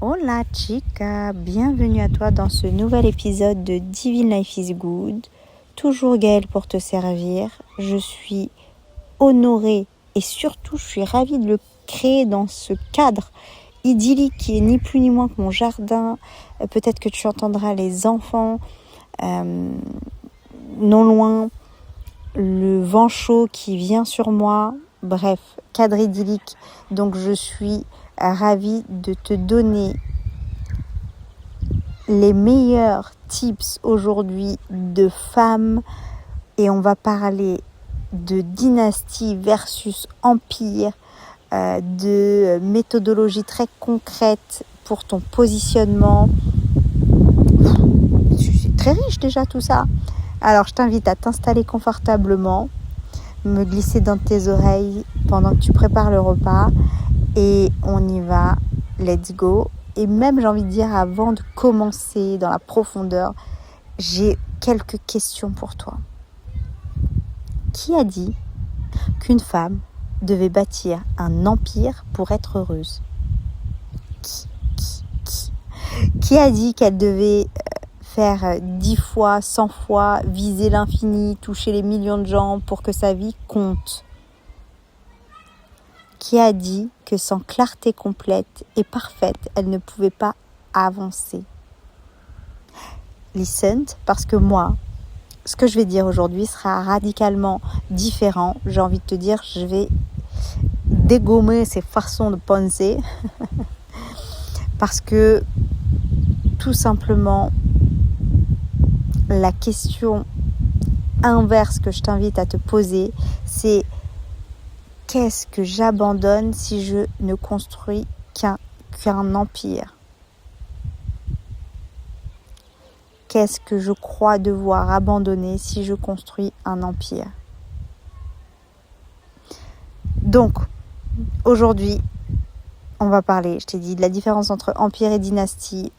Hola chica, bienvenue à toi dans ce nouvel épisode de Divine Life is Good. Toujours Gaëlle pour te servir. Je suis honorée et surtout je suis ravie de le créer dans ce cadre idyllique qui est ni plus ni moins que mon jardin. Peut-être que tu entendras les enfants non loin, le vent chaud qui vient sur moi. Bref, cadre idyllique. Donc je suis ravie de te donner les meilleurs tips aujourd'hui de femmes et on va parler de dynastie versus empire, de méthodologie très concrète pour ton positionnement. C'est très riche déjà tout ça. Alors je t'invite à t'installer confortablement, me glisser dans tes oreilles pendant que tu prépares le repas et on y va, let's go. Et même j'ai envie de dire avant de commencer dans la profondeur, j'ai quelques questions pour toi. Qui a dit qu'une femme devait bâtir un empire pour être heureuse ? Qui a dit qu'elle devait faire 10 fois, 100 fois, viser l'infini, toucher les millions de gens pour que sa vie compte ? Qui a dit que sans clarté complète et parfaite, elle ne pouvait pas avancer ? Listen, parce que moi, ce que je vais dire aujourd'hui sera radicalement différent. J'ai envie de te dire, je vais dégommer ces façons de penser parce que tout simplement, la question inverse que je t'invite à te poser, c'est qu'est-ce que j'abandonne si je ne construis qu'un empire ? Qu'est-ce que je crois devoir abandonner si je construis un empire ? Donc, aujourd'hui, on va parler, je t'ai dit, de la différence entre empire et dynastie.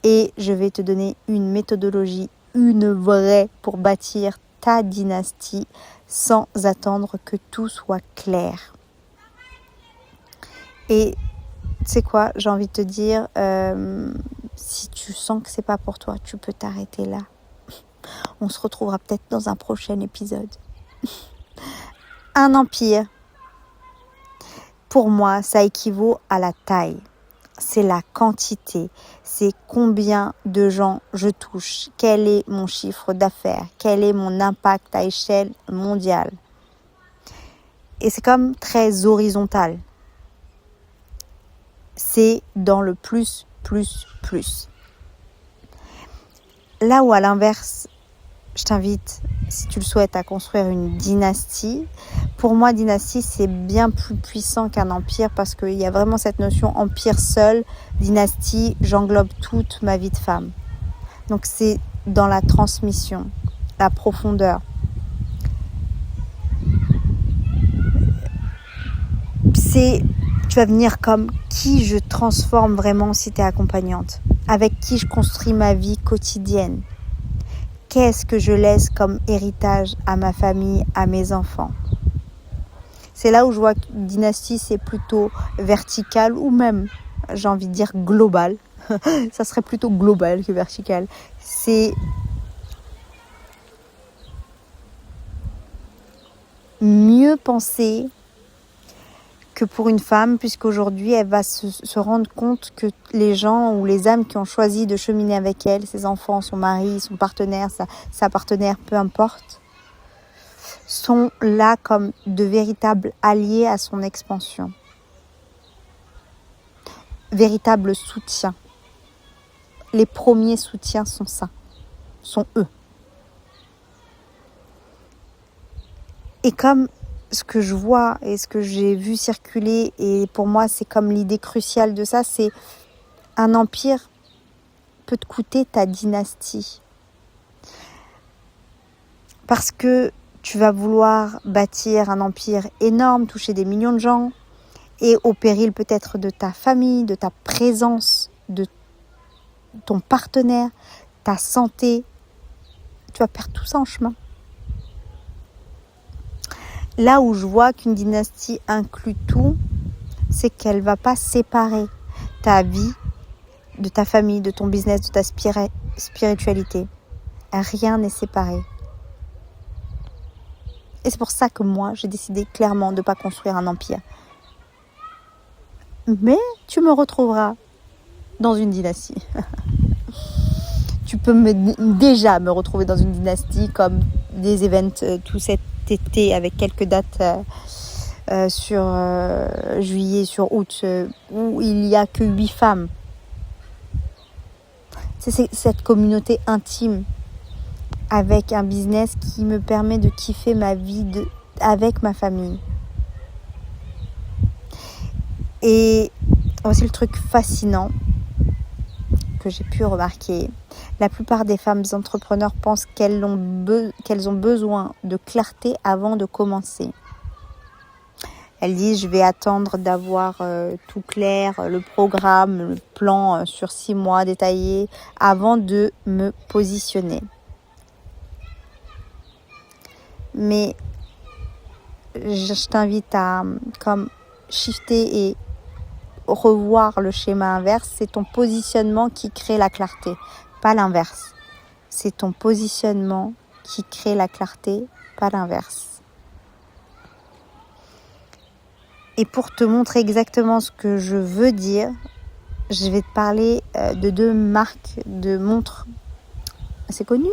Et je vais te donner une méthodologie, une vraie, pour bâtir ta dynastie sans attendre que tout soit clair. Et tu sais quoi, j'ai envie de te dire, si tu sens que c'est pas pour toi, tu peux t'arrêter là. On se retrouvera peut-être dans un prochain épisode. Un empire, pour moi, ça équivaut à la taille. C'est la quantité, c'est combien de gens je touche, quel est mon chiffre d'affaires, quel est mon impact à échelle mondiale. Et c'est comme très horizontal. C'est dans le plus. Là où à l'inverse, je t'invite, si tu le souhaites, à construire une dynastie. Pour moi, dynastie, c'est bien plus puissant qu'un empire parce qu'il y a vraiment cette notion empire seul. Dynastie, j'englobe toute ma vie de femme. Donc c'est dans la transmission, la profondeur. Tu vas venir comme qui je transforme vraiment si tu es accompagnante. Avec qui je construis ma vie quotidienne. Qu'est-ce que je laisse comme héritage à ma famille, à mes enfants ? C'est là où je vois que dynastie, c'est plutôt vertical ou même, j'ai envie de dire, global. Ça serait plutôt global que vertical. C'est mieux penser que pour une femme, puisqu'aujourd'hui, elle va se rendre compte que les gens ou les âmes qui ont choisi de cheminer avec elle, ses enfants, son mari, son partenaire, sa partenaire, peu importe, sont là comme de véritables alliés à son expansion. Véritable soutien. Les premiers soutiens sont ça, sont eux. Et comme ce que je vois et ce que j'ai vu circuler, et pour moi c'est comme l'idée cruciale de ça, c'est un empire peut te coûter ta dynastie. Parce que tu vas vouloir bâtir un empire énorme, toucher des millions de gens, et au péril peut-être de ta famille, de ta présence, de ton partenaire, ta santé. Tu vas perdre tout ça en chemin. Là où je vois qu'une dynastie inclut tout, c'est qu'elle ne va pas séparer ta vie de ta famille, de ton business, de ta spiritualité. Rien n'est séparé. Et c'est pour ça que moi, j'ai décidé clairement de ne pas construire un empire. Mais tu me retrouveras dans une dynastie. Tu peux déjà me retrouver dans une dynastie comme des events tout cet été avec quelques dates sur juillet, sur août, où il n'y a que 8 femmes. C'est cette communauté intime avec un business qui me permet de kiffer ma vie avec ma famille. Et voici le truc fascinant que j'ai pu remarquer. La plupart des femmes entrepreneurs pensent qu'elles ont besoin de clarté avant de commencer. Elles disent, je vais attendre d'avoir tout clair, le programme, le plan sur 6 mois détaillé avant de me positionner. Mais je t'invite à comme shifter et revoir le schéma inverse. C'est ton positionnement qui crée la clarté, pas l'inverse. C'est ton positionnement qui crée la clarté, pas l'inverse. Et pour te montrer exactement ce que je veux dire, je vais te parler de 2 marques de montres assez connues,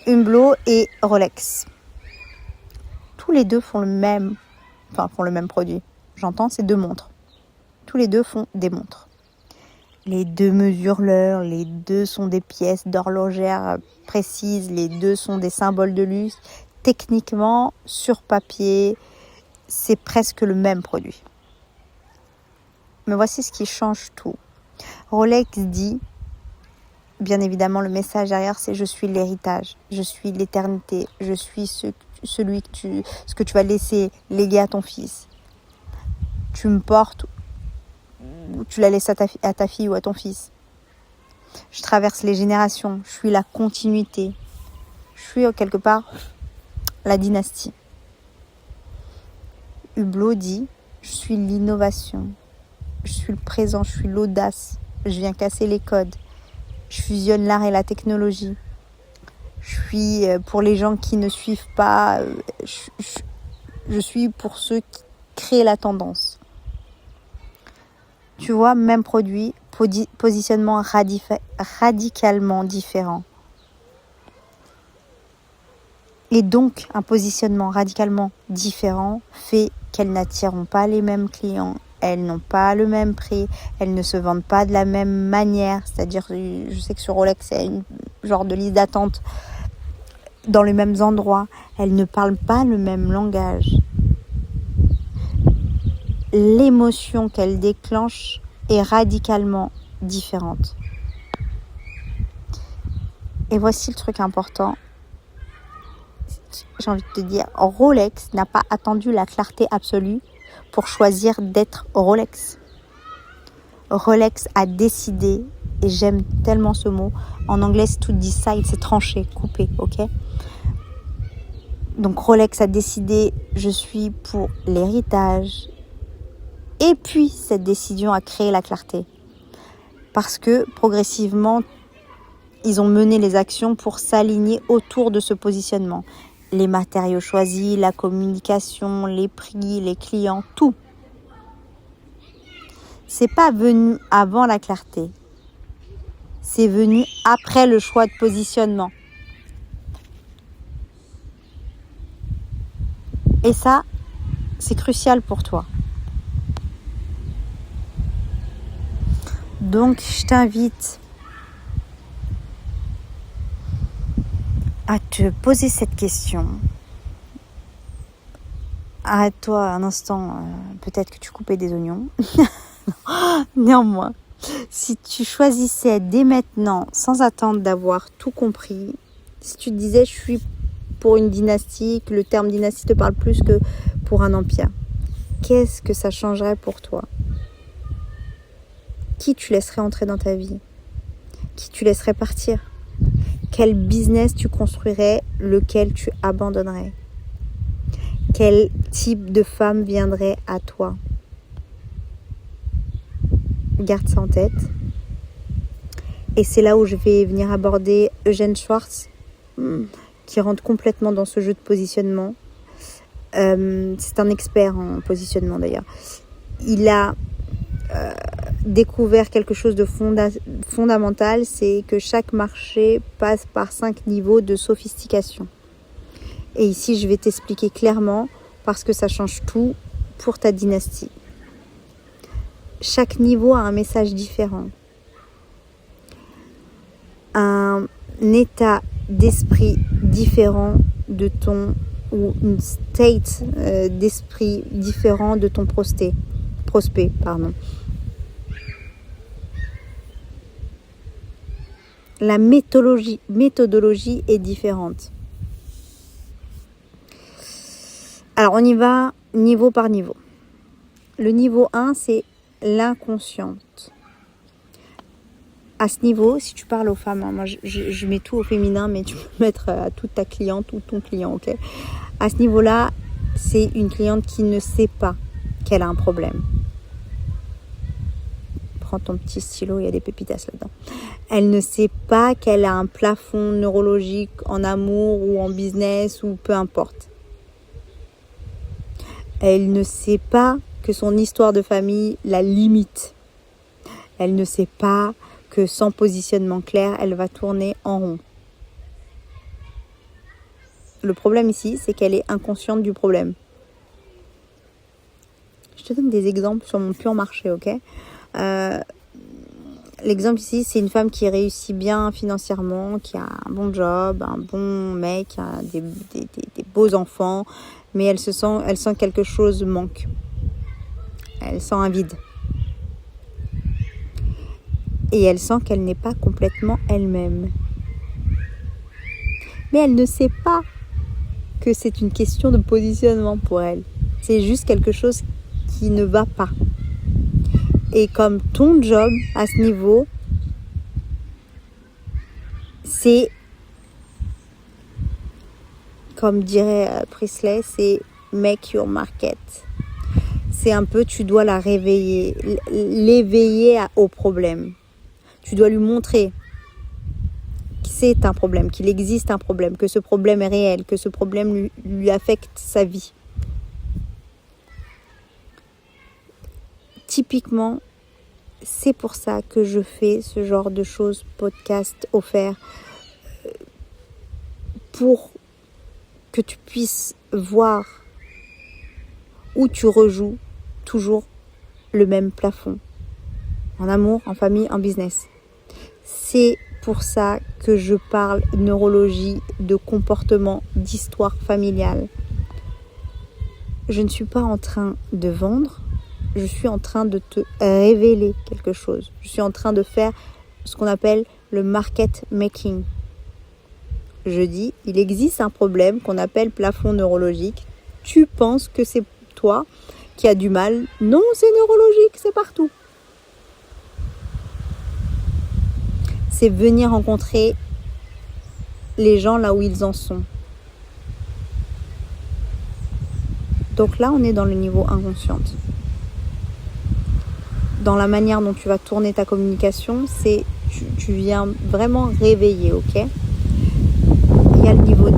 Hublot et Rolex. Tous les deux font le même produit. J'entends, c'est 2 montres. Tous les 2 font des montres. Les 2 mesurent l'heure, les 2 sont des pièces d'horlogère précises, les 2 sont des symboles de luxe. Techniquement, sur papier, c'est presque le même produit. Mais voici ce qui change tout. Rolex dit, bien évidemment, le message derrière, c'est je suis l'héritage, je suis l'éternité, je suis ce que tu vas laisser léguer à ton fils. Tu me portes, tu la laisses à ta fille ou à ton fils. Je traverse les générations, je suis la continuité. Je suis quelque part la dynastie. Hublot dit, je suis l'innovation, je suis le présent, je suis l'audace, je viens casser les codes, je fusionne l'art et la technologie. Je suis pour les gens qui ne suivent pas, je suis pour ceux qui créent la tendance. Tu vois, même produit, positionnement radicalement différent. Et donc, un positionnement radicalement différent fait qu'elles n'attireront pas les mêmes clients, elles n'ont pas le même prix, elles ne se vendent pas de la même manière. C'est-à-dire, je sais que sur Rolex, c'est une genre de liste d'attente dans les mêmes endroits. Elles ne parlent pas le même langage. L'émotion qu'elles déclenchent est radicalement différente. Et voici le truc important. J'ai envie de te dire, Rolex n'a pas attendu la clarté absolue pour choisir d'être Rolex. Rolex a décidé, et j'aime tellement ce mot, en anglais c'est tout decide, c'est tranché, coupé, ok? Donc Rolex a décidé, je suis pour l'héritage. Et puis cette décision a créé la clarté. Parce que progressivement, ils ont mené les actions pour s'aligner autour de ce positionnement. Les matériaux choisis, la communication, les prix, les clients, tout. C'est pas venu avant la clarté. C'est venu après le choix de positionnement. Et ça, c'est crucial pour toi. Donc, je t'invite à te poser cette question. Arrête-toi un instant, peut-être que tu coupais des oignons. Néanmoins, si tu choisissais dès maintenant, sans attendre d'avoir tout compris, si tu te disais je suis pour une dynastie, que le terme dynastie te parle plus que pour un empire, qu'est-ce que ça changerait pour toi? Qui tu laisserais entrer dans ta vie? Qui tu laisserais partir? Quel business tu construirais, lequel tu abandonnerais? Quel type de femme viendrait à toi? Garde ça en tête. Et c'est là où je vais venir aborder Eugène Schwartz, qui rentre complètement dans ce jeu de positionnement. C'est un expert en positionnement d'ailleurs. Il a découvert quelque chose de fondamental, c'est que chaque marché passe par 5 niveaux de sophistication. Et ici, je vais t'expliquer clairement parce que ça change tout pour ta dynastie. Chaque niveau a un message différent. Un état d'esprit différent de ton, ou une state d'esprit différent de ton prospect. La méthodologie est différente. Alors on y va niveau par niveau. Le niveau 1, c'est l'inconsciente. À ce niveau, si tu parles aux femmes, moi je mets tout au féminin, mais tu peux mettre à toute ta cliente ou ton client, ok ? À ce niveau-là, c'est une cliente qui ne sait pas qu'elle a un problème. Prends ton petit stylo, il y a des pépitas là-dedans. Elle ne sait pas qu'elle a un plafond neurologique en amour ou en business ou peu importe. Elle ne sait pas que son histoire de famille la limite. Elle ne sait pas que sans positionnement clair, elle va tourner en rond. Le problème ici, c'est qu'elle est inconsciente du problème. Je te donne des exemples sur mon pur marché, ok ? L'exemple ici, c'est une femme qui réussit bien financièrement, qui a un bon job, un bon mec, des beaux enfants, mais elle sent quelque chose manque. Elle sent un vide. Et elle sent qu'elle n'est pas complètement elle-même. Mais elle ne sait pas que c'est une question de positionnement pour elle. C'est juste quelque chose qui ne va pas. Et comme ton job à ce niveau, c'est, comme dirait Priestley, c'est make your market. C'est un peu, tu dois la réveiller, l'éveiller au problème. Tu dois lui montrer que c'est un problème, qu'il existe un problème, que ce problème est réel, que ce problème lui affecte sa vie. Typiquement, c'est pour ça que je fais ce genre de choses, podcast offert, pour que tu puisses voir où tu rejoues toujours le même plafond, en amour, en famille, en business. C'est pour ça que je parle neurologie, de comportement, d'histoire familiale. Je ne suis pas en train de vendre, je suis en train de te révéler quelque chose. Je suis en train de faire ce qu'on appelle le market making. Je dis, il existe un problème qu'on appelle plafond neurologique. Tu penses que c'est toi qui as du mal. Non, c'est neurologique, c'est partout. C'est venir rencontrer les gens là où ils en sont. Donc là, on est dans le niveau inconsciente. Dans la manière dont tu vas tourner ta communication, c'est tu viens vraiment réveiller, ok ? Il y a le niveau 2.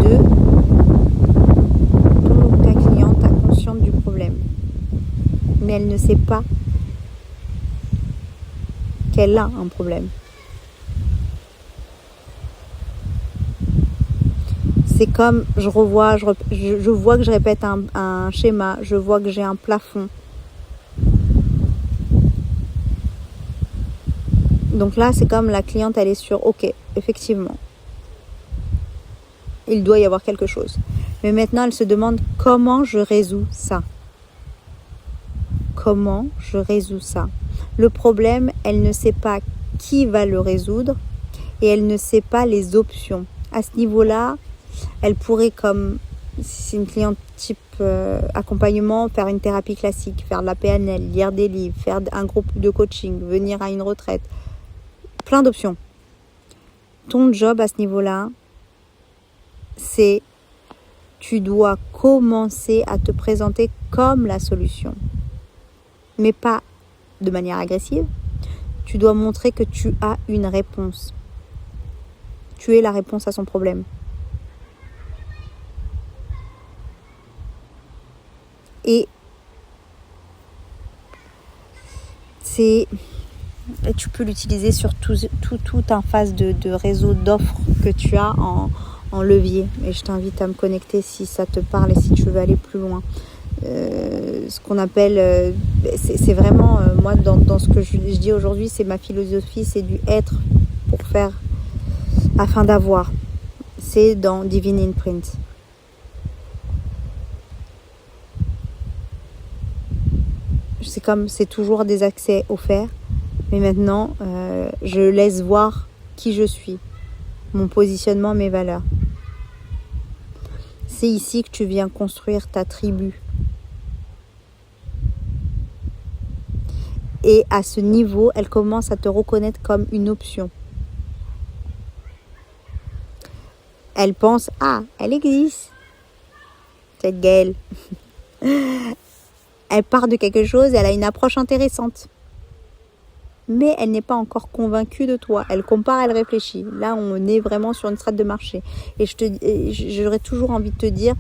Ta cliente est consciente du problème. Mais elle ne sait pas qu'elle a un problème. C'est comme, je vois que je répète un schéma, je vois que j'ai un plafond. Donc là, c'est comme la cliente, elle est sûre, ok, effectivement, il doit y avoir quelque chose. Mais maintenant, elle se demande comment je résous ça. Comment je résous ça ? Le problème, elle ne sait pas qui va le résoudre et elle ne sait pas les options. À ce niveau-là, elle pourrait, comme si c'est une cliente type accompagnement, faire une thérapie classique, faire de la PNL, lire des livres, faire un groupe de coaching, venir à une retraite. Plein d'options. Ton job à ce niveau-là, c'est tu dois commencer à te présenter comme la solution. Mais pas de manière agressive. Tu dois montrer que tu as une réponse. Tu es la réponse à son problème. Et tu peux l'utiliser sur tout un phase de réseau d'offres que tu as en levier. Et je t'invite à me connecter si ça te parle et si tu veux aller plus loin. Ce qu'on appelle, c'est vraiment, moi dans ce que je dis aujourd'hui, c'est ma philosophie, c'est du être pour faire, afin d'avoir. C'est dans Divine Imprint. C'est toujours des accès offerts, mais maintenant, je laisse voir qui je suis, mon positionnement, mes valeurs. C'est ici que tu viens construire ta tribu. Et à ce niveau, elle commence à te reconnaître comme une option. Elle pense, elle existe, cette Gaëlle. Elle part de quelque chose, elle a une approche intéressante. Mais elle n'est pas encore convaincue de toi. Elle compare, elle réfléchit. Là, on est vraiment sur une strate de marché. Et j'aurais toujours envie de te dire,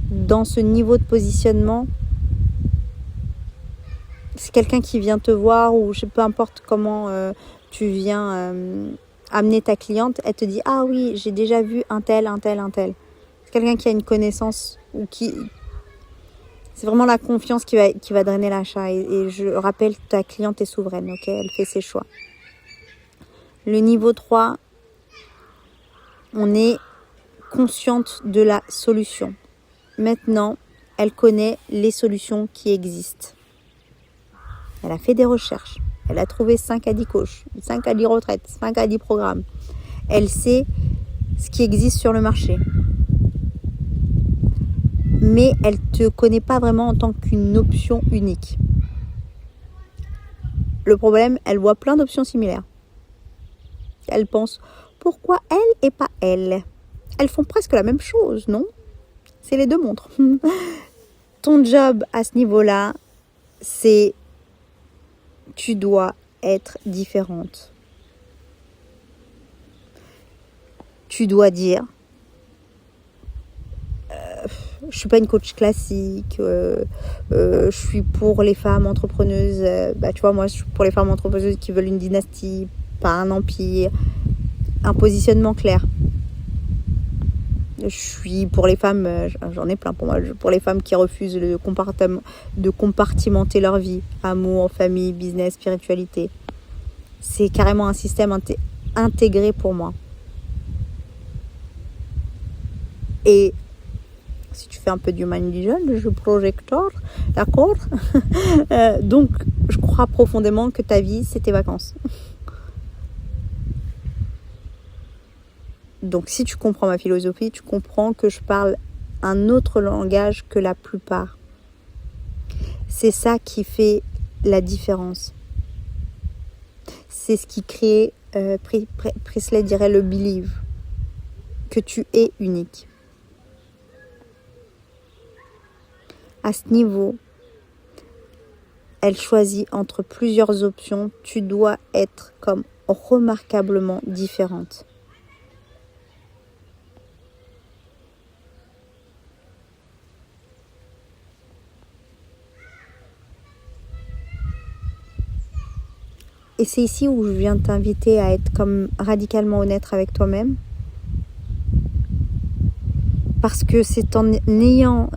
dans ce niveau de positionnement, c'est quelqu'un qui vient te voir ou peu importe comment tu viens amener ta cliente, elle te dit « Ah oui, j'ai déjà vu un tel. » C'est quelqu'un qui a une connaissance ou qui... C'est vraiment la confiance qui va drainer l'achat. Et je rappelle, ta cliente est souveraine, ok ? Elle fait ses choix. Le niveau 3, on est consciente de la solution. Maintenant, elle connaît les solutions qui existent. Elle a fait des recherches. Elle a trouvé 5 à 10 coachs, 5 à 10 retraites, 5 à 10 programmes. Elle sait ce qui existe sur le marché. Mais elle ne te connaît pas vraiment en tant qu'une option unique. Le problème, elle voit plein d'options similaires. Elle pense, pourquoi elle et pas elle ? Elles font presque la même chose, non ? C'est les deux montres. Ton job à ce niveau-là, c'est... Tu dois être différente. Tu dois dire... je suis pas une coach classique, je suis pour les femmes entrepreneuses, tu vois, moi je suis pour les femmes entrepreneuses qui veulent une dynastie, pas un empire, un positionnement clair. Je suis pour les femmes, j'en ai plein pour moi, pour les femmes qui refusent de compartimenter leur vie, amour, famille, business, spiritualité. C'est carrément un système intégré pour moi. Et si tu fais un peu d'human design, je projecteur, d'accord. Donc, je crois profondément que ta vie, c'est tes vacances. Donc, si tu comprends ma philosophie, tu comprends que je parle un autre langage que la plupart. C'est ça qui fait la différence. C'est ce qui crée, Priestley dirait le believe, que tu es unique. À ce niveau, elle choisit entre plusieurs options. Tu dois être comme remarquablement différente. Et c'est ici où je viens t'inviter à être comme radicalement honnête avec toi-même. Parce que c'est en ayant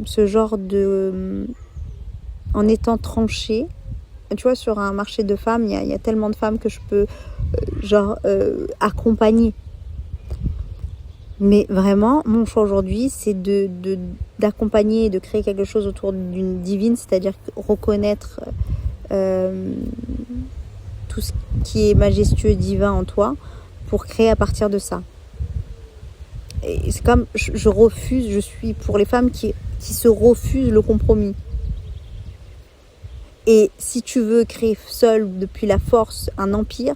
ce genre de... en étant tranchée, tu vois, sur un marché de femmes, il y a tellement de femmes que je peux accompagner. Mais vraiment, mon choix aujourd'hui, c'est d'accompagner et de créer quelque chose autour d'une divine, c'est-à-dire reconnaître tout ce qui est majestueux, divin en toi, pour créer à partir de ça. Et c'est comme, je refuse, je suis pour les femmes qui se refusent le compromis. Et si tu veux créer seule, depuis la force, un empire,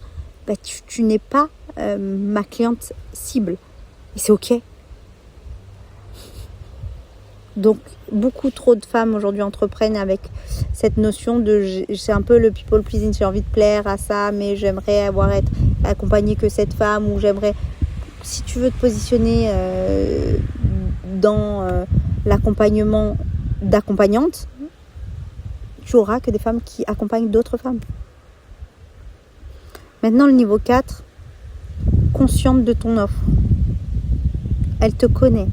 tu n'es pas ma cliente cible. Et c'est ok. Donc, beaucoup trop de femmes aujourd'hui entreprennent avec cette notion de c'est un peu le people pleasing, j'ai envie de plaire à ça, mais j'aimerais être accompagnée que cette femme, ou j'aimerais... Si tu veux te positionner dans l'accompagnement d'accompagnante, tu auras que des femmes qui accompagnent d'autres femmes. Maintenant, le niveau 4, consciente de ton offre. Elle te connaît,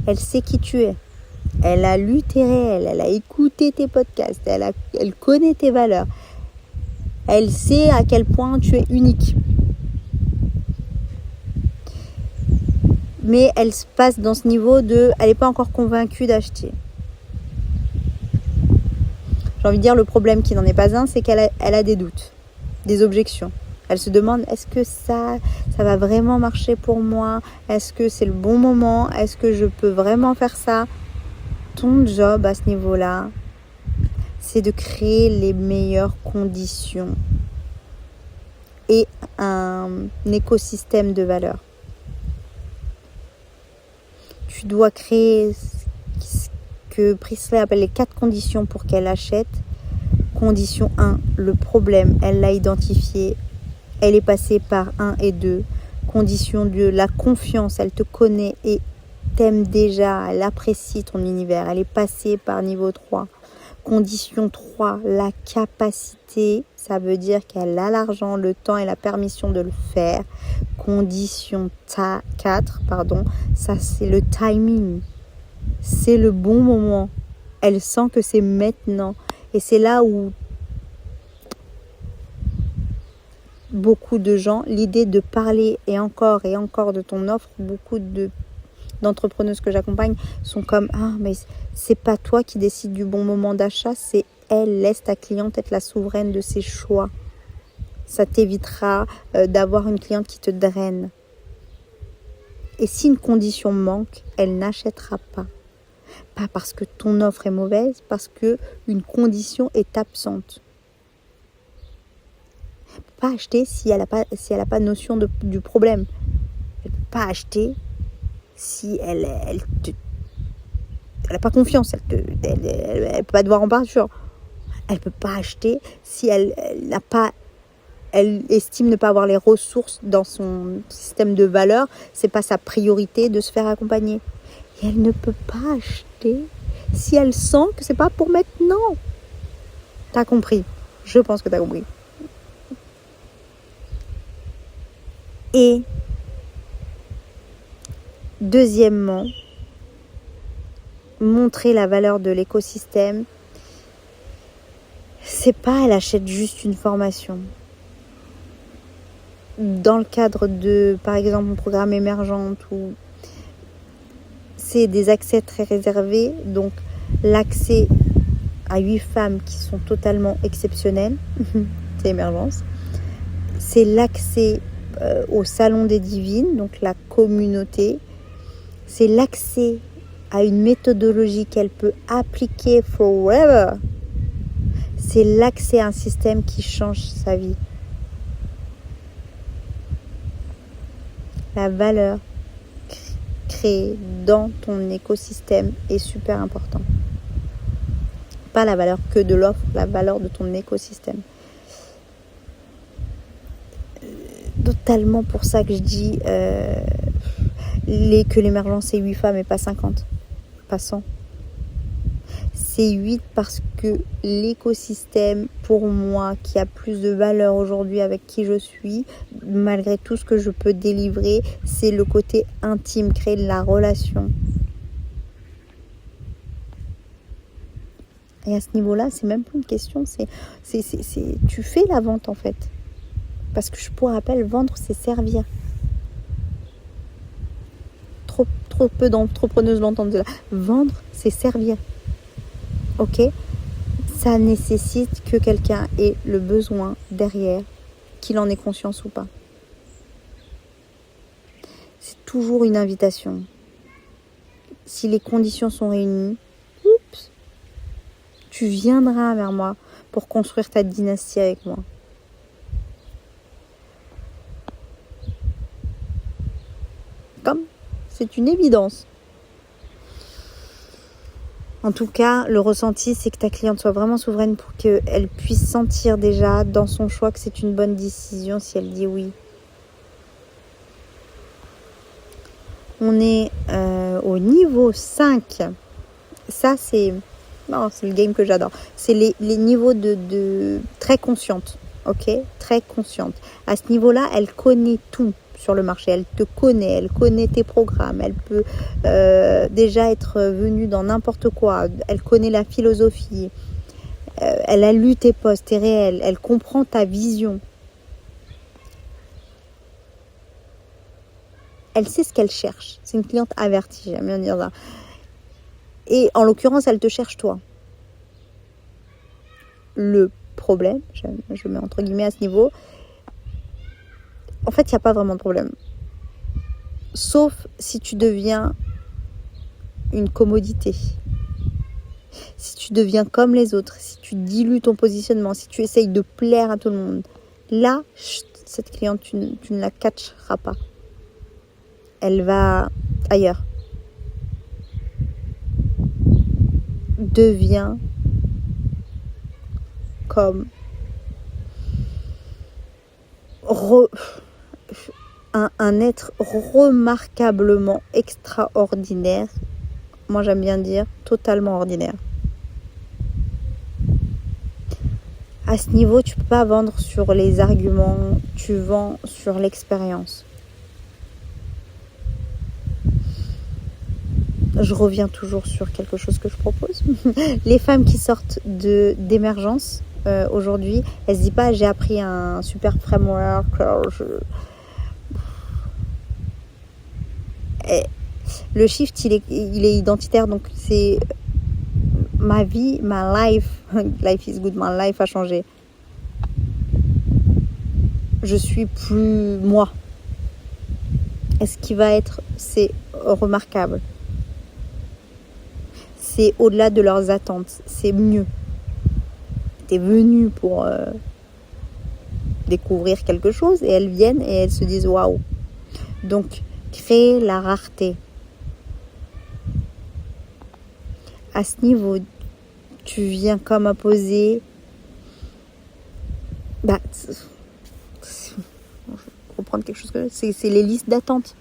elle sait qui tu es. Elle a lu tes réels, elle a écouté tes podcasts, elle connaît tes valeurs. Elle sait à quel point tu es unique. Mais elle se passe dans ce niveau elle n'est pas encore convaincue d'acheter. J'ai envie de dire, le problème qui n'en est pas un, c'est qu'elle a des doutes, des objections. Elle se demande, est-ce que ça va vraiment marcher pour moi? Est-ce que c'est le bon moment? Est-ce que je peux vraiment faire ça? Ton job à ce niveau-là, c'est de créer les meilleures conditions et un écosystème de valeur. Tu dois créer ce que Priestley appelle les 4 conditions pour qu'elle achète. Condition 1, le problème, elle l'a identifié, elle est passée par 1 et 2. Condition 2, la confiance, elle te connaît et t'aime déjà, elle apprécie ton univers, elle est passée par niveau 3. Condition 3, la capacité, ça veut dire qu'elle a l'argent, le temps et la permission de le faire. Condition 4, ça c'est le timing, c'est le bon moment. Elle sent que c'est maintenant. Et c'est là où beaucoup de gens, l'idée de parler et encore de ton offre, beaucoup d'entrepreneuses que j'accompagne sont comme « Ah, mais c'est pas toi qui décides du bon moment d'achat, c'est elle, laisse ta cliente être la souveraine de ses choix. » Ça t'évitera d'avoir une cliente qui te draine. Et si une condition manque, elle n'achètera pas. Pas parce que ton offre est mauvaise, parce qu'une condition est absente. Elle ne peut pas acheter si elle n'a pas notion du problème. Elle ne peut pas acheter si elle n'a pas confiance. Elle ne peut pas te voir en peinture. Elle ne peut pas acheter si elle estime ne pas avoir les ressources dans son système de valeurs. Ce n'est pas sa priorité de se faire accompagner. Et elle ne peut pas acheter si elle sent que c'est pas pour maintenant. T'as compris? Je pense que t'as compris. Et deuxièmement, montrer la valeur de l'écosystème. C'est pas, elle achète juste une formation. Dans le cadre de, par exemple, mon programme émergente, ou c'est des accès très réservés, donc l'accès à 8 femmes qui sont totalement exceptionnelles, c'est émergence. C'est l'accès au salon des divines, donc la communauté. C'est l'accès à une méthodologie qu'elle peut appliquer forever. C'est l'accès à un système qui change sa vie. La valeur créée dans ton écosystème est super importante. Pas la valeur que de l'offre, la valeur de ton écosystème. Totalement pour ça que je dis que l'émergence c'est 8 femmes et pas 50, pas 100. C'est 8 parce que l'écosystème, pour moi, qui a plus de valeur aujourd'hui avec qui je suis, malgré tout ce que je peux délivrer, c'est le côté intime, créer de la relation. Et à ce niveau-là, c'est même pas une question, tu fais la vente en fait. Parce que pour rappel, vendre, c'est servir. Trop peu d'entrepreneuses l'entendent là. Vendre, c'est servir. Ok? Ça nécessite que quelqu'un ait le besoin derrière, qu'il en ait conscience ou pas. C'est toujours une invitation. Si les conditions sont réunies, tu viendras vers moi pour construire ta dynastie avec moi. Comme c'est une évidence. En tout cas, le ressenti, c'est que ta cliente soit vraiment souveraine pour qu'elle puisse sentir déjà dans son choix que c'est une bonne décision si elle dit oui. On est au niveau 5. Ça, c'est le game que j'adore. C'est les niveaux de très consciente. Ok, très consciente. À ce niveau-là, elle connaît tout sur le marché. Elle te connaît, elle connaît tes programmes. Elle peut déjà être venue dans n'importe quoi. Elle connaît la philosophie. Elle a lu tes posts, tes réels. Elle comprend ta vision. Elle sait ce qu'elle cherche. C'est une cliente avertie, j'aime bien dire ça. Et en l'occurrence, elle te cherche toi. Le problème, je mets entre guillemets à ce niveau, en fait, il n'y a pas vraiment de problème. Sauf si tu deviens une commodité. Si tu deviens comme les autres, si tu dilues ton positionnement, si tu essayes de plaire à tout le monde, là, cette cliente, tu ne la catcheras pas. Elle va ailleurs. Deviens comme un être remarquablement extraordinaire. Moi, j'aime bien dire totalement ordinaire. À ce niveau, tu peux pas vendre sur les arguments, tu vends sur l'expérience. Je reviens toujours sur quelque chose que je propose. Les femmes qui sortent d'émergence aujourd'hui, elles se disent pas j'ai appris un super framework. Le shift, il est identitaire, donc c'est ma vie, ma life. Life is good, my life a changé. Je suis plus moi. Et ce qui va être, c'est remarquable. C'est au-delà de leurs attentes. C'est mieux. T'es venu pour découvrir quelque chose et elles viennent et elles se disent waouh. Donc, créer la rareté. À ce niveau, tu viens comme à poser. Je vais reprendre quelque chose que c'est les listes d'attente.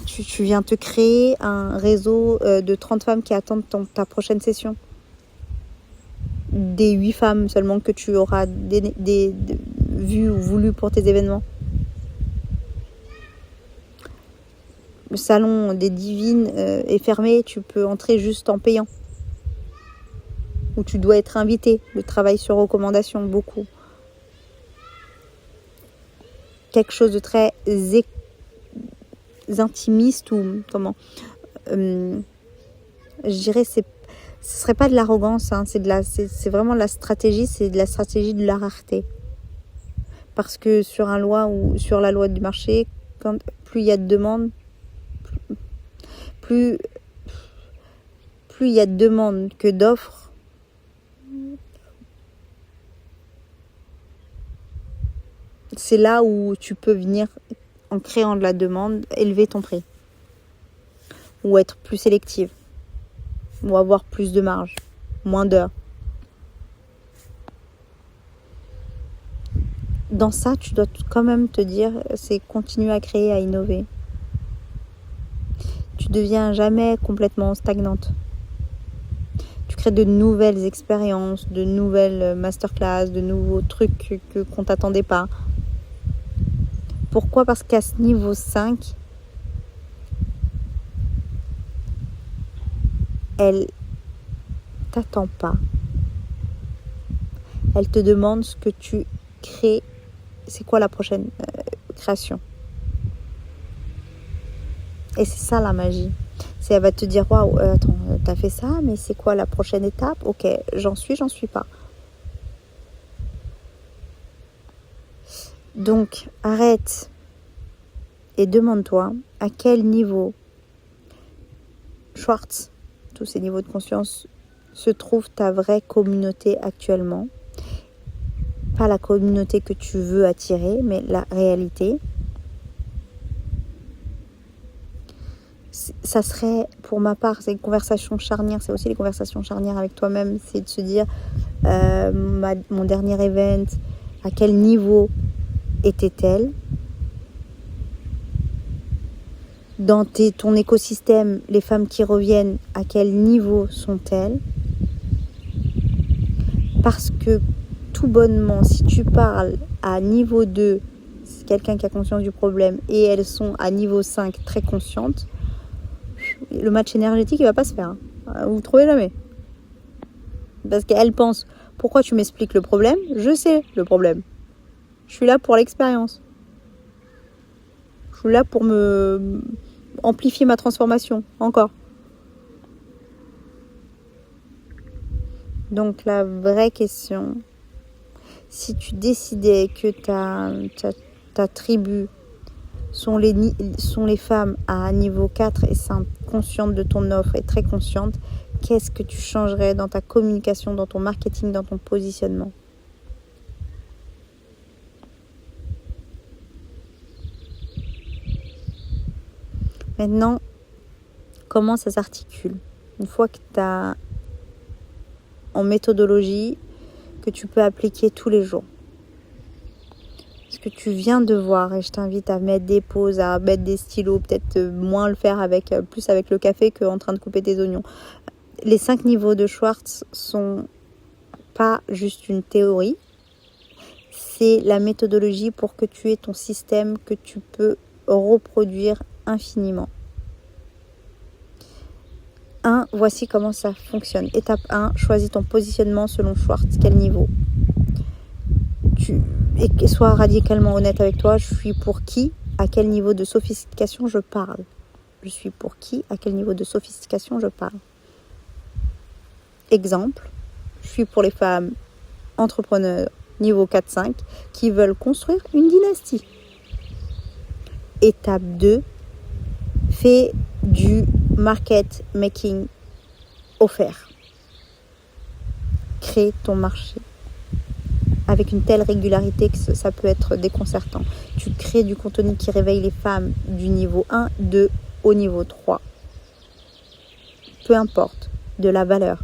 Tu viens te créer un réseau de 30 femmes qui attendent ta prochaine session. Des 8 femmes seulement que tu auras vues ou voulues pour tes événements. Le salon des divines est fermé, tu peux entrer juste en payant. Ou tu dois être invité. Le travail sur recommandation, beaucoup. Quelque chose de très intimiste ou comment je dirais ce serait pas de l'arrogance, hein, c'est vraiment la stratégie, c'est de la stratégie de la rareté. Parce que sur la loi du marché, plus il y a de demandes, plus il y a de demandes que d'offres, c'est là où tu peux venir, en créant de la demande, élever ton prix. Ou être plus sélective. Ou avoir plus de marge. Moins d'heures. Dans ça, tu dois quand même te dire, c'est continuer à créer, à innover. Tu deviens jamais complètement stagnante. Tu crées de nouvelles expériences, de nouvelles masterclass, de nouveaux trucs qu'on ne t'attendait pas. Pourquoi ? Parce qu'à ce niveau 5, elle t'attend pas. Elle te demande ce que tu crées. C'est quoi la prochaine création ? Et c'est ça la magie. Elle va te dire, waouh, attends, t'as fait ça, mais c'est quoi la prochaine étape ? Ok, j'en suis pas. Donc, arrête et demande-toi à quel niveau Schwartz, tous ces niveaux de conscience, se trouve ta vraie communauté actuellement. Pas la communauté que tu veux attirer, mais la réalité. ça serait, pour ma part, c'est une conversation charnière, c'est aussi les conversations charnières avec toi-même, c'est de se dire, mon dernier event, à quel niveau était-elle? Dans ton écosystème, les femmes qui reviennent, à quel niveau sont-elles? Parce que tout bonnement, si tu parles à niveau 2, c'est quelqu'un qui a conscience du problème, et elles sont à niveau 5 très conscientes, le match énergétique, il va pas se faire. Vous ne trouvez jamais. Parce qu'elles pensent, pourquoi tu m'expliques le problème? Je sais le problème. Je suis là pour l'expérience. Je suis là pour me amplifier ma transformation, encore. Donc la vraie question, si tu décidais que ta tribu sont les femmes à niveau 4 et 5 conscientes de ton offre et très conscientes, qu'est-ce que tu changerais dans ta communication, dans ton marketing, dans ton positionnement? Maintenant, comment ça s'articule? Une fois que tu as en méthodologie que tu peux appliquer tous les jours. Ce que tu viens de voir, et je t'invite à mettre des pauses, à mettre des stylos, peut-être moins le faire plus avec le café qu'en train de couper tes oignons. Les 5 niveaux de Schwartz sont pas juste une théorie, c'est la méthodologie pour que tu aies ton système que tu peux reproduire infiniment. 1. Voici comment ça fonctionne. Étape 1, choisis ton positionnement selon Schwartz. Quel niveau? Et sois radicalement honnête avec toi. Je suis pour qui? À quel niveau de sophistication je parle? Je suis pour qui? À quel niveau de sophistication je parle? Exemple, je suis pour les femmes entrepreneurs niveau 4-5 qui veulent construire une dynastie. Étape 2, fais du market making offert. Crée ton marché avec une telle régularité que ça peut être déconcertant. Tu crées du contenu qui réveille les femmes du niveau 1, 2 au niveau 3. Peu importe, de la valeur.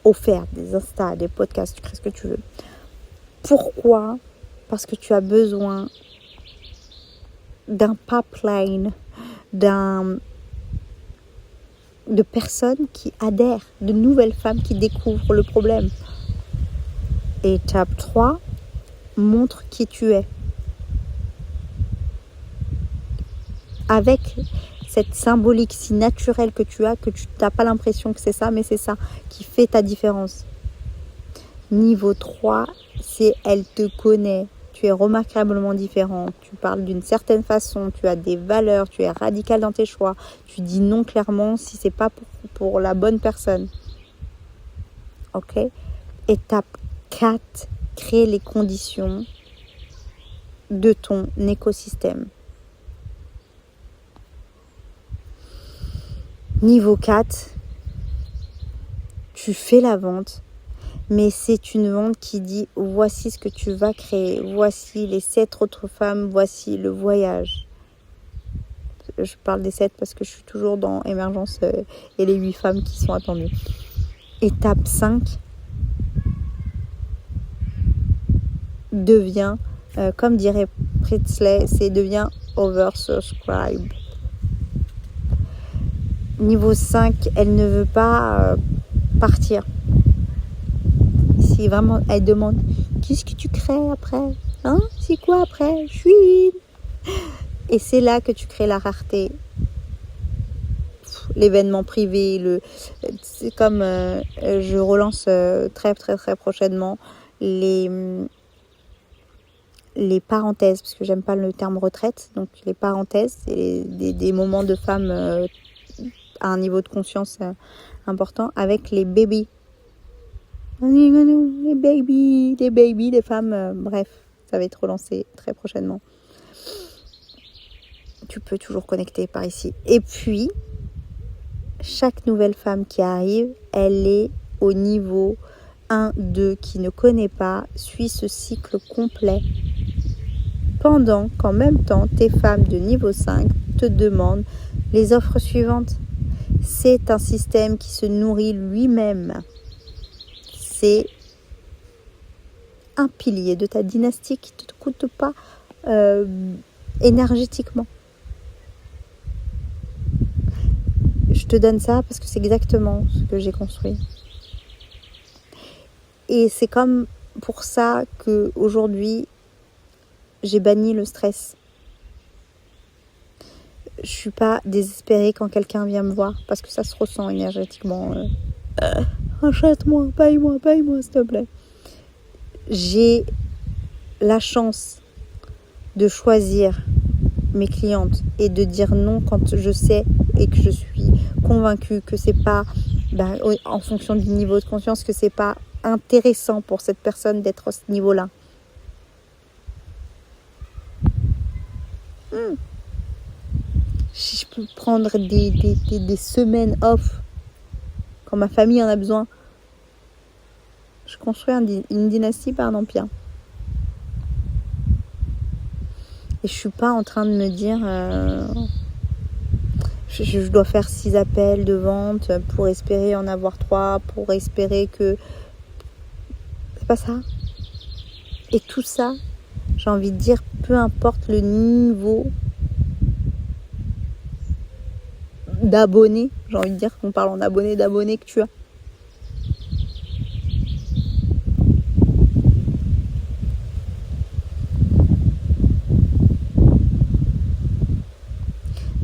Offert, des Insta, des podcasts, tu crées ce que tu veux. Pourquoi? Parce que tu as besoin d'un pipeline, de personnes qui adhèrent, de nouvelles femmes qui découvrent le problème. Étape 3, montre qui tu es. Avec cette symbolique si naturelle que tu as, que tu n'as pas l'impression que c'est ça, mais c'est ça qui fait ta différence. Niveau 3, c'est elle te connaît. Tu es remarquablement différent. Tu parles d'une certaine façon, tu as des valeurs, tu es radical dans tes choix. Tu dis non clairement si c'est pas pour la bonne personne. Ok? Étape 4, crée les conditions de ton écosystème. Niveau 4, tu fais la vente, mais c'est une vente qui dit voici ce que tu vas créer, voici les 7 autres femmes, voici le voyage. Je parle des 7 parce que je suis toujours dans émergence et les 8 femmes qui sont attendues. Étape 5, devient, comme dirait Priestley, devient oversubscribed. Niveau 5, elle ne veut pas partir. Si vraiment elle demande qu'est-ce que tu crées après? Hein? C'est quoi après? Je suis. Et c'est là que tu crées la rareté. L'événement privé, c'est comme je relance très très très prochainement les parenthèses, parce que j'aime pas le terme retraite, donc les parenthèses, c'est des moments de femmes à un niveau de conscience important avec les babies. Les babies, les femmes, bref, ça va être relancé très prochainement. Tu peux toujours connecter par ici. Et puis, chaque nouvelle femme qui arrive, elle est au niveau 1, 2, qui ne connaît pas, suit ce cycle complet. Pendant qu'en même temps, tes femmes de niveau 5 te demandent Les offres suivantes, c'est un système qui se nourrit lui-même. C'est un pilier de ta dynastie qui ne te coûte pas énergétiquement. Je te donne ça parce que c'est exactement ce que j'ai construit. Et c'est comme pour ça qu'aujourd'hui, j'ai banni le stress. Je ne suis pas désespérée quand quelqu'un vient me voir parce que ça se ressent énergétiquement. Achète-moi, paye-moi, s'il te plaît. J'ai la chance de choisir mes clientes et de dire non quand je sais et que je suis convaincue que c'est pas, en fonction du niveau de conscience, que c'est pas intéressant pour cette personne d'être à ce niveau-là. Si je peux prendre des semaines off quand ma famille en a besoin, je construis une dynastie par un empire. Et je suis pas en train de me dire je dois faire 6 appels de vente pour espérer en avoir 3, pour espérer que... C'est pas ça. Et tout ça, j'ai envie de dire, peu importe le niveau d'abonnés, j'ai envie de dire qu'on parle en d'abonnés que tu as.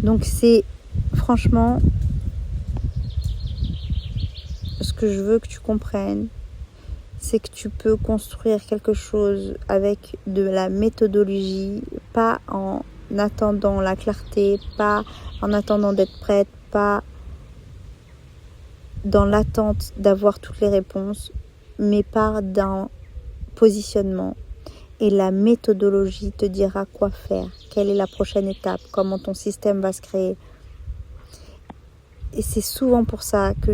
Donc c'est franchement ce que je veux que tu comprennes, c'est que tu peux construire quelque chose avec de la méthodologie, pas en attendant la clarté, pas en attendant d'être prête, pas dans l'attente d'avoir toutes les réponses, mais par d'un positionnement. Et la méthodologie te dira quoi faire, quelle est la prochaine étape, comment ton système va se créer. Et c'est souvent pour ça que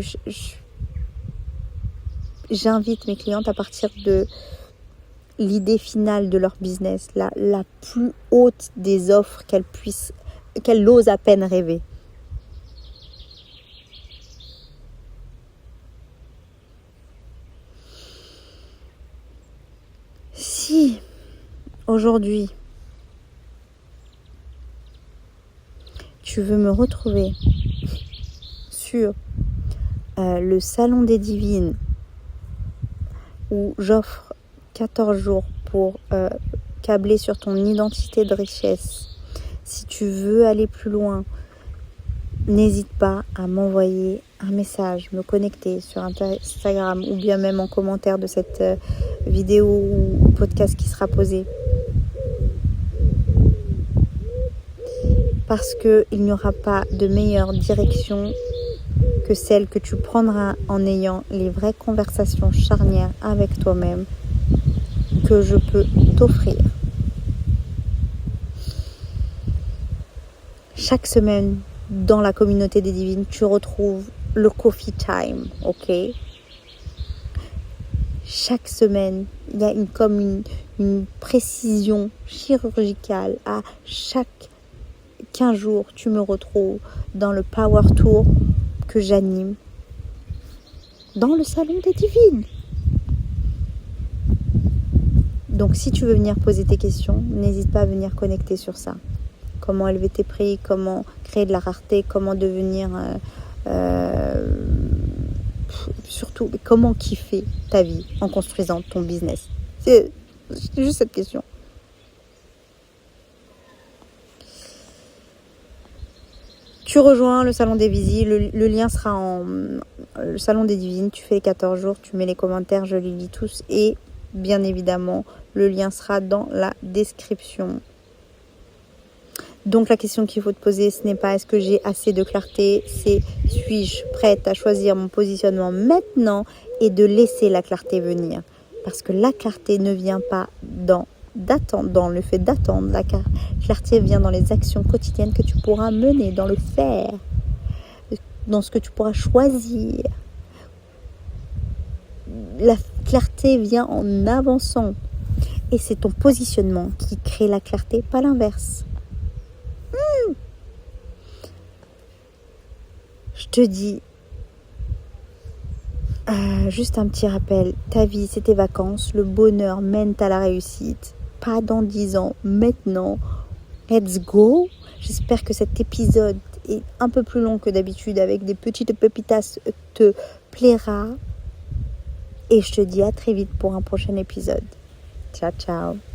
j'invite mes clientes à partir de l'idée finale de leur business, la plus haute des offres qu'elles osent à peine rêver. Si aujourd'hui tu veux me retrouver sur le salon des divines où j'offre 14 jours pour câbler sur ton identité de richesse, si tu veux aller plus loin, n'hésite pas à m'envoyer un message, me connecter sur Instagram ou bien même en commentaire de cette vidéo ou podcast qui sera posé. Parce qu'il n'y aura pas de meilleure direction que celle que tu prendras en ayant les vraies conversations charnières avec toi-même que je peux t'offrir. Chaque semaine, dans la communauté des divines, tu retrouves le coffee time, ok? Chaque semaine, il y a une précision chirurgicale. À chaque 15 jours, tu me retrouves dans le Power Tour que j'anime dans le salon des divines. Donc si tu veux venir poser tes questions, n'hésite pas à venir connecter sur ça. Comment élever tes prix, comment créer de la rareté, comment devenir... surtout, comment kiffer ta vie en construisant ton business. C'est juste cette question. Tu rejoins le salon des visites, le lien sera le salon des divines, tu fais les 14 jours, tu mets les commentaires, je les lis tous et bien évidemment, le lien sera dans la description. Donc la question qu'il faut te poser, ce n'est pas est-ce que j'ai assez de clarté, c'est suis-je prête à choisir mon positionnement maintenant et de laisser la clarté venir. Parce que la clarté ne vient pas dans le fait d'attendre. La clarté vient dans les actions quotidiennes que tu pourras mener, dans le faire, dans ce que tu pourras choisir. La clarté vient en avançant. Et c'est ton positionnement qui crée la clarté, pas l'inverse. te dis juste un petit rappel, ta vie c'est tes vacances, le bonheur mène à la réussite, pas dans 10 ans, maintenant, let's go. J'espère que cet épisode est un peu plus long que d'habitude avec des petites pépitas te plaira et je te dis à très vite pour un prochain épisode. Ciao ciao.